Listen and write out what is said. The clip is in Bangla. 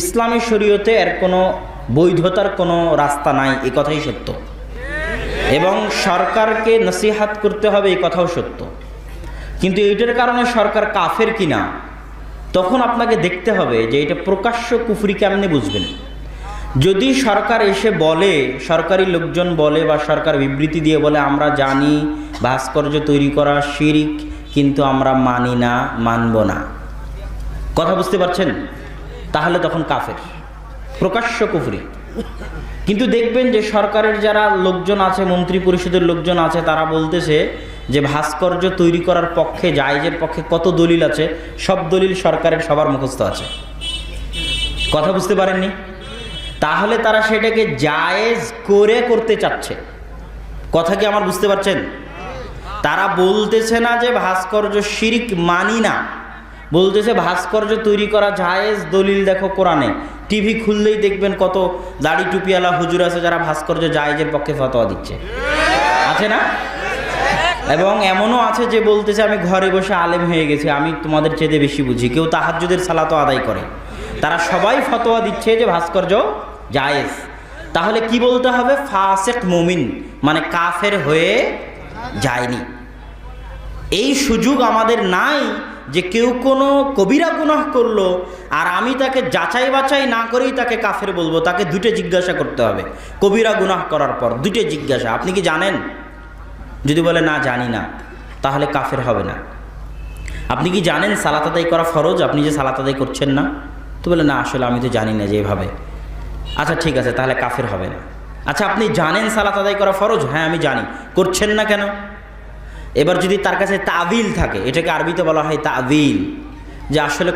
ইসলামী শরীয়তে এর কোনো বৈধতার কোনো রাস্তা নাই, এই কথাই সত্য, এবং সরকারকে নসিহাত করতে হবে এই কথাও সত্য। কিন্তু এইটার কারণে সরকার কাফের কিনা তখন আপনাকে দেখতে হবে যে এটা প্রকাশ্য কুফরি কেমনে বুঝবেন। যদি সরকার এসে বলে, সরকারি লোকজন বলে বা সরকার বিবৃতি দিয়ে বলে আমরা জানি ভাস্কর্য তৈরি করা শিরক, কিন্তু আমরা মানি না, মানব না, কথা বুঝতে পারছেন, তাহলে তখন কাফের, প্রকাশ্য কুফরি। কিন্তু দেখবেন যে সরকারের যারা লোকজন আছে, মন্ত্রী পরিষদের লোকজন আছে, তারা বলতেছে যে ভাস্কর্য তৈরি করার পক্ষে, জায়েজের পক্ষে কত দলিল আছে, সব দলিল সরকারের সবার মুখস্থ আছে, কথা বুঝতে পারেননি? তাহলে তারা সেটাকে জায়েজ করে করতে চাচ্ছে, কথা কি আমার বুঝতে পারছেন? তারা বলতেছে না যে ভাস্কর্য শিরক মানি না, বলতেছে ভাস্কর্য তৈরি করা জায়েজ, দলিল দেখো কোরআনে। টিভি খুললেই দেখবেন কত দাড়ি টুপিওয়ালা হুজুর আছে যারা ভাস্কর্য জায়েজের পক্ষে ফতোয়া দিচ্ছে, আছে না? এবং এমনও আছে যে বলতেছে আমি ঘরে বসে আলেম হয়ে গেছি, আমি তোমাদের চেয়ে বেশি বুঝি। কেউ তাহাজ্জুদের সালাতও আদায় করে। তারা সবাই ফতোয়া দিচ্ছে যে ভাস্কর্য জায়েজ। তাহলে কি বলতে হবে? ফাসিক মুমিন, মানে কাফের হয়ে যায়নি। এই সুযোগ আমাদের নাই যে কেউ কোনো কবিরা গুনাহ করলো আর আমি তাকে যাচাই বাছাই না করেই তাকে কাফের বলবো। তাকে দুটো জিজ্ঞাসা করতে হবে কবিরা গুনাহ করার পর, দুটো জিজ্ঞাসা, আপনি কি জানেন? যদি বলে না জানি না, তাহলে কাফের হবে না। আপনি কি জানেন সালাত আদায় করা ফরজ, আপনি যে সালাত আদায় করছেন না? তো বলে না আসলে আমি তো জানি না যে এভাবে। আচ্ছা ঠিক আছে, তাহলে কাফের হবে না। আচ্ছা আপনি জানেন সালাত আদায় করা ফরজ? হ্যাঁ আমি জানি, করছেন না কেন? এবার যদি তার কাছে তাবিল থাকে, এটাকে আরবিতে বলা হয় তাবিল, যে আসলে